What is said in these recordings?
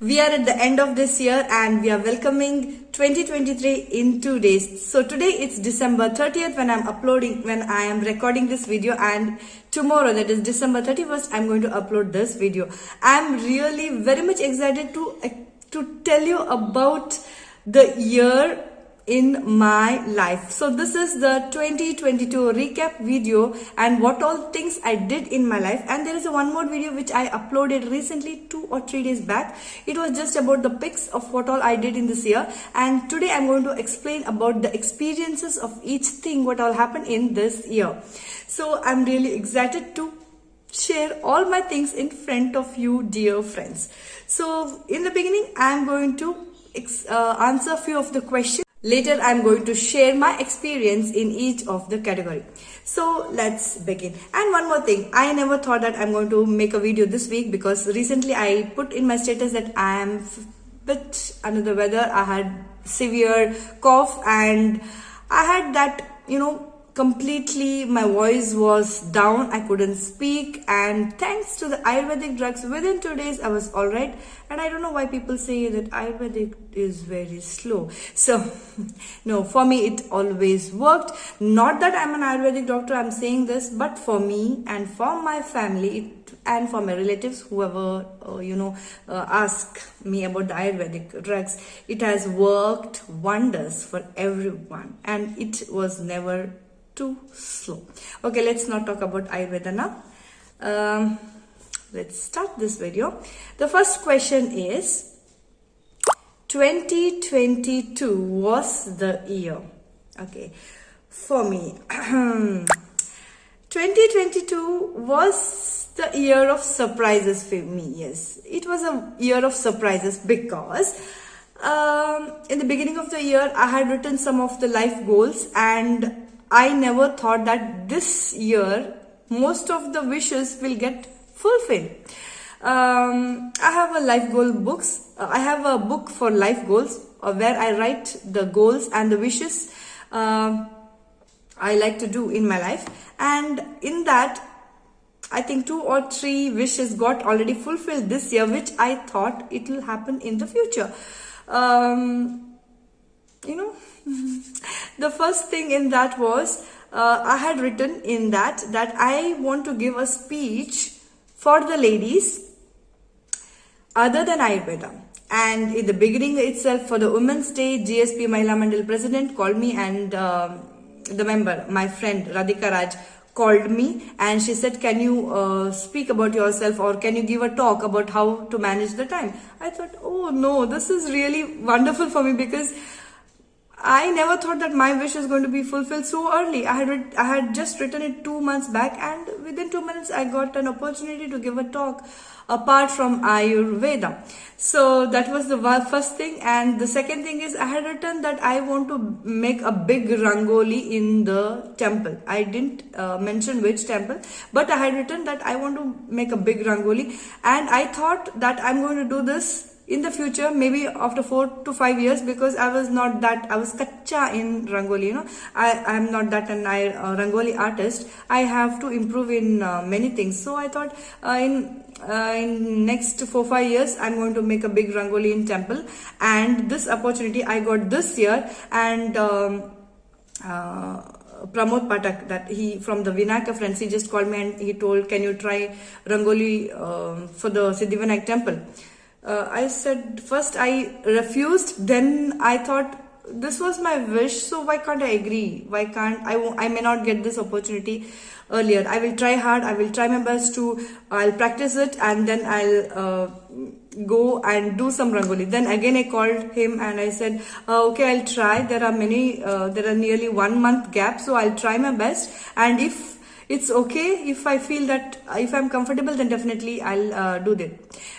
We are at the end of this year and we are welcoming 2023 in 2 days. So today it's December 30th when I am recording this video, and tomorrow, that is December 31st, I'm going to upload this video. I'm really very much excited to tell you about the year in my life. So this is the 2022 recap video and what all things I did in my life. And there is one more video which I uploaded recently 2 or 3 days back. It was just about the pics of what all I did in this year, and today I'm going to explain about the experiences of each thing what all happened in this year. So I'm really excited to share all my things in front of you, dear friends. So in the beginning, I'm going to answer a few of the questions. Later, I'm going to share my experience in each of the category. So let's begin. And one more thing, I never thought that I'm going to make a video this week, because recently I put in my status that I am a bit under the weather. I had severe cough and I had that, completely my voice was down. I couldn't speak, and thanks to the Ayurvedic drugs, within 2 days I was alright. And I don't know why people say that Ayurvedic is very slow. So no, for me it always worked. Not that I'm an Ayurvedic doctor, I'm saying this, but for me and for my family and for my relatives, whoever ask me about the Ayurvedic drugs, it has worked wonders for everyone, and it was never too slow. Okay, let's not talk about Ayurveda now. Let's start this video. The first question is, 2022 was the year. Okay, for me, 2022 was the year of surprises for me. Yes, it was a year of surprises because in the beginning of the year, I had written some of the life goals, and I never thought that this year most of the wishes will get fulfilled. I have a life goal books. I have a book for life goals where I write the goals and the wishes I like to do in my life. And in that, I think 2 or 3 wishes got already fulfilled this year, which I thought it will happen in the future. The first thing in that was, I had written in that I want to give a speech for the ladies other than Ayurveda. And in the beginning itself, for the Women's Day, GSP Mahila Mandal president called me, and the member, my friend Radhika Raj, called me, and she said, can you speak about yourself, or can you give a talk about how to manage the time? I thought, oh no, this is really wonderful for me, because I never thought that my wish is going to be fulfilled so early. I had just written it 2 months back, and within 2 minutes I got an opportunity to give a talk apart from Ayurveda. So that was the first thing. And the second thing is, I had written that I want to make a big rangoli in the temple. I didn't mention which temple, but I had written that I want to make a big rangoli, and I thought that I'm going to do this in the future, maybe after 4 to 5 years, because I was kacha in Rangoli, I'm not that an Rangoli artist. I have to improve in many things. So I thought in next 4-5 years, I'm going to make a big Rangoli in temple. And this opportunity I got this year, and Pramod Patak, that he from the Vinayaka friends, he just called me and he told, can you try Rangoli for the Siddhivinayak temple? I said, first I refused, then I thought this was my wish, so why can't I agree? Why can't I may not get this opportunity earlier. I will try hard, I will try my best I'll practice it, and then I'll go and do some Rangoli. Then again I called him and I said, okay, I'll try. There are nearly 1 month gap, so I'll try my best, and if it's okay, if I feel that if I'm comfortable, then definitely I'll do that.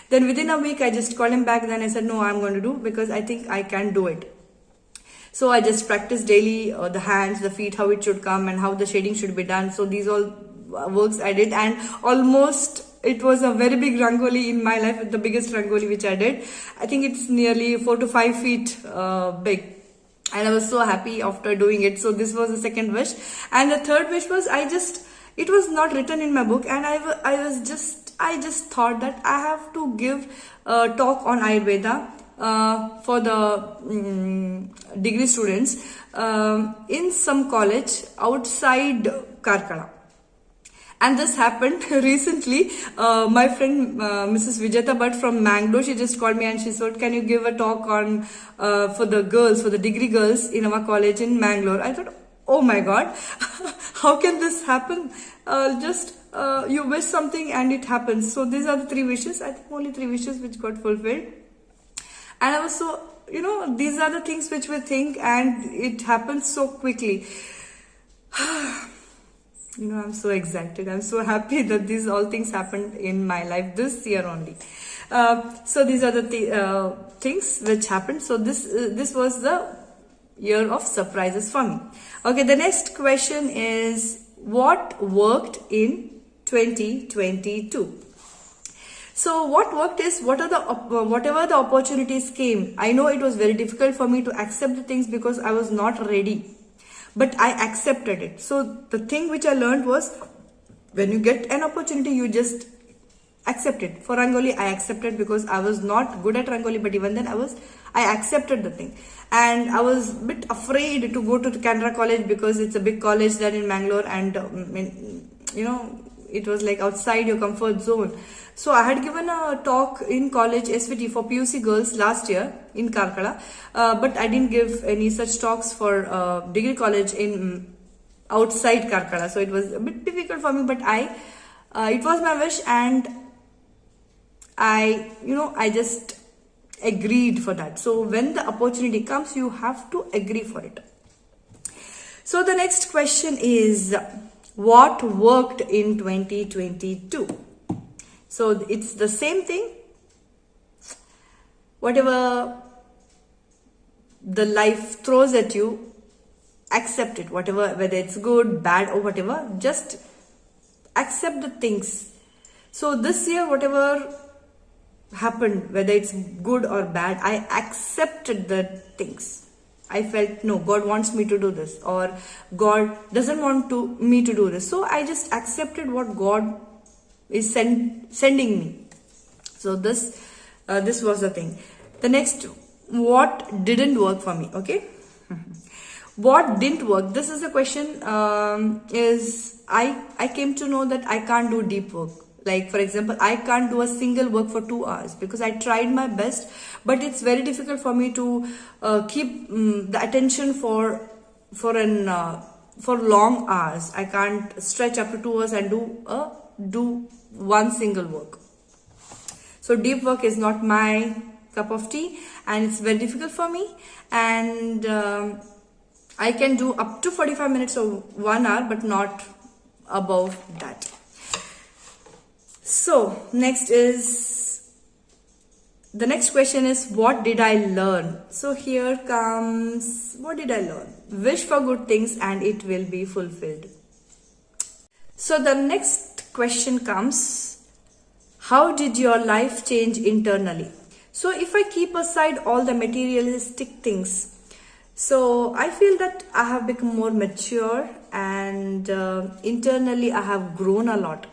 Then within a week, I just called him back. Then I said, no, I'm going to do, because I think I can do it. So I just practiced daily the hands, the feet, how it should come and how the shading should be done. So these all works I did, and almost it was a very big rangoli in my life, the biggest rangoli which I did. I think it's nearly 4 to 5 feet big. And I was so happy after doing it. So this was the second wish. And the third wish was, it was not written in my book, and I I just thought that I have to give a talk on Ayurveda for the degree students in some college outside Karkala. And this happened recently. My friend Mrs. Vijeta Bhatt from Mangalore, she just called me and she said, can you give a talk on for the girls, for the degree girls in our college in Mangalore? I thought, oh my God, how can this happen? You wish something and it happens. So these are the 3 wishes. I think only 3 wishes which got fulfilled. And I was so, these are the things which we think and it happens so quickly. I'm so excited. I'm so happy that these all things happened in my life this year only. So these are the things which happened. So this was the year of surprises for me. Okay, the next question is, what worked in 2022? So what worked is, whatever the opportunities came. I know it was very difficult for me to accept the things because I was not ready. But I accepted it. So the thing which I learned was, when you get an opportunity, you just accept it. For Rangoli, I accepted because I was not good at Rangoli, but even then I accepted the thing. And I was a bit afraid to go to the Canara College because it's a big college there in Mangalore, and it was like outside your comfort zone. So I had given a talk in college SVT for PUC girls last year in Karkala, but I didn't give any such talks for degree college in outside Karkala. So it was a bit difficult for me, but it was my wish, and I just agreed for that. So when the opportunity comes, you have to agree for it. So the next question is, what worked in 2022? So it's the same thing. Whatever the life throws at you, accept it. Whatever, whether it's good, bad, or whatever, just accept the things. So this year, whatever happened, whether it's good or bad, I accepted the things. I felt, no, God wants me to do this, or God doesn't want me to do this. So I just accepted what God is sending me. So this was the thing. The next, what didn't work for me? Okay. What didn't work? This is a question. Is I came to know that I can't do deep work. Like, for example, I can't do a single work for 2 hours because I tried my best, but it's very difficult for me to keep the attention for long hours. I can't stretch up to 2 hours and do one single work. So deep work is not my cup of tea, and it's very difficult for me. And I can do up to 45 minutes or 1 hour, but not above that. So the next question is, what did I learn? So here comes, what did I learn? Wish for good things and it will be fulfilled. So the next question comes, how did your life change internally? So if I keep aside all the materialistic things, so I feel that I have become more mature, and internally I have grown a lot.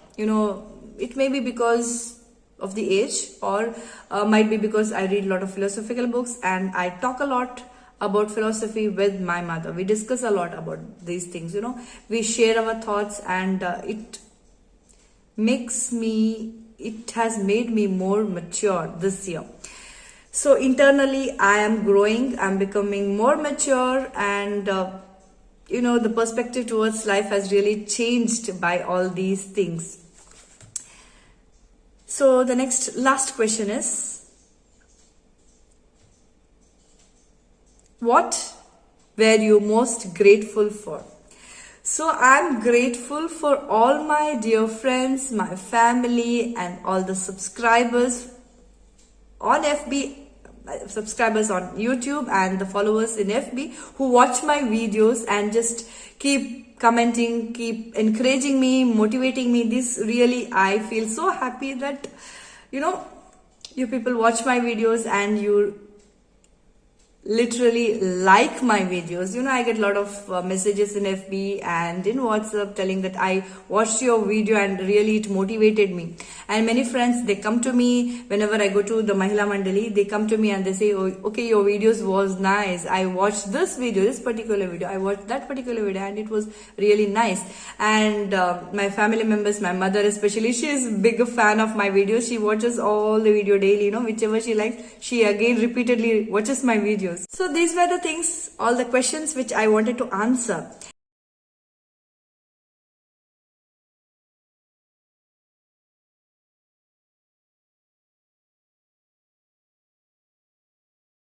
It may be because of the age, or might be because I read a lot of philosophical books and I talk a lot about philosophy with my mother. We discuss a lot about these things, we share our thoughts, and it has made me more mature this year. So internally I am growing, I'm becoming more mature, and the perspective towards life has really changed by all these things. So the last question is, what were you most grateful for? So I'm grateful for all my dear friends, my family, and all the subscribers on FB, subscribers on YouTube, and the followers in FB who watch my videos and just keep commenting, keep encouraging me, motivating me. This really, I feel so happy that you people watch my videos and you literally like my videos. I get a lot of messages in FB and in WhatsApp telling that I watched your video and really it motivated me. And many friends, they come to me whenever I go to the Mahila Mandali, they come to me and they say, oh, okay, your videos was nice. I watched this video, this particular video. I watched that particular video and it was really nice. And my family members, my mother especially, she is big fan of my videos. She watches all the video daily, whichever she likes, she again repeatedly watches my videos. So these were the things, all the questions which I wanted to answer.